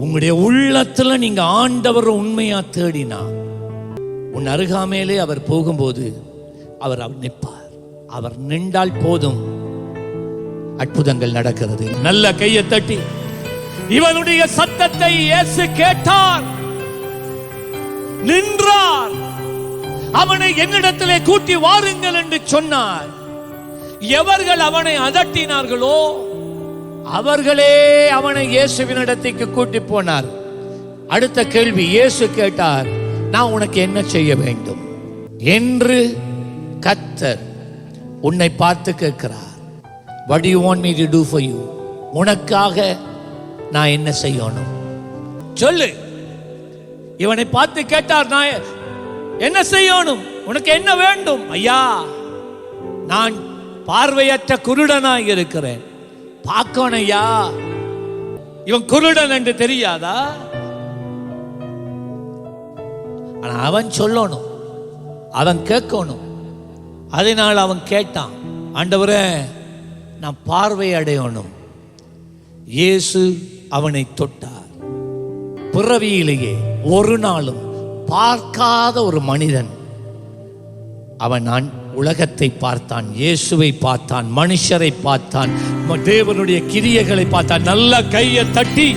உங்களுடைய உள்ளத்துல நீங்க ஆண்டவர் உண்மையா தேடினா, உன் அருகாமையிலே அவர் போகும்போது அவர் நிற்பார். அவர் நின்றால் போதும், அற்புதங்கள் நடக்கிறது. நல்ல கையை தட்டி இவனுடைய சத்தத்தை இயேசு கேட்டார், நின்றார். அவனை என்னிடத்திலே கூட்டி வாருங்கள் என்று சொன்னார். எவர்கள் அவனை அதட்டினார்களோ அவர்களே அவனை இயேசுவினிடத்துக்கு கூட்டி போனார். அடுத்த கேள்வி இயேசு கேட்டார், நான் உனக்கு என்ன செய்ய வேண்டும் என்று கர்த்தர் உன்னை பார்த்து கேட்கிறார். What do you want me to do for you? உனக்காக நான் என்ன செய்யணும் சொல்லு. இவனை பார்த்து கேட்டார், நான் என்ன செய்யணும், உனக்கு என்ன வேண்டும்? ஐயா, நான் பார்வையற்ற குருடனாய் இருக்கிறேன், பார்க்கணும் ஐயா. இவன் குருடன் என்று தெரியாதா? ஆனா அவன் சொல்லணும், அவன் கேட்கணும். அதனால் அவன் கேட்டான், ஆண்டவரே நான் பார்வை அடையணும். இயேசு அவனை தொட்டார். பிறவியிலேயே ஒரு நாளும் பார்க்காத ஒரு மனிதன் அவன் உலகத்தை பார்த்தான், இயேசுவை பார்த்தான், மனுஷரை பார்த்தான், தேவனுடைய கிரியைகளை பார்த்தான். நல்ல கையை தட்டி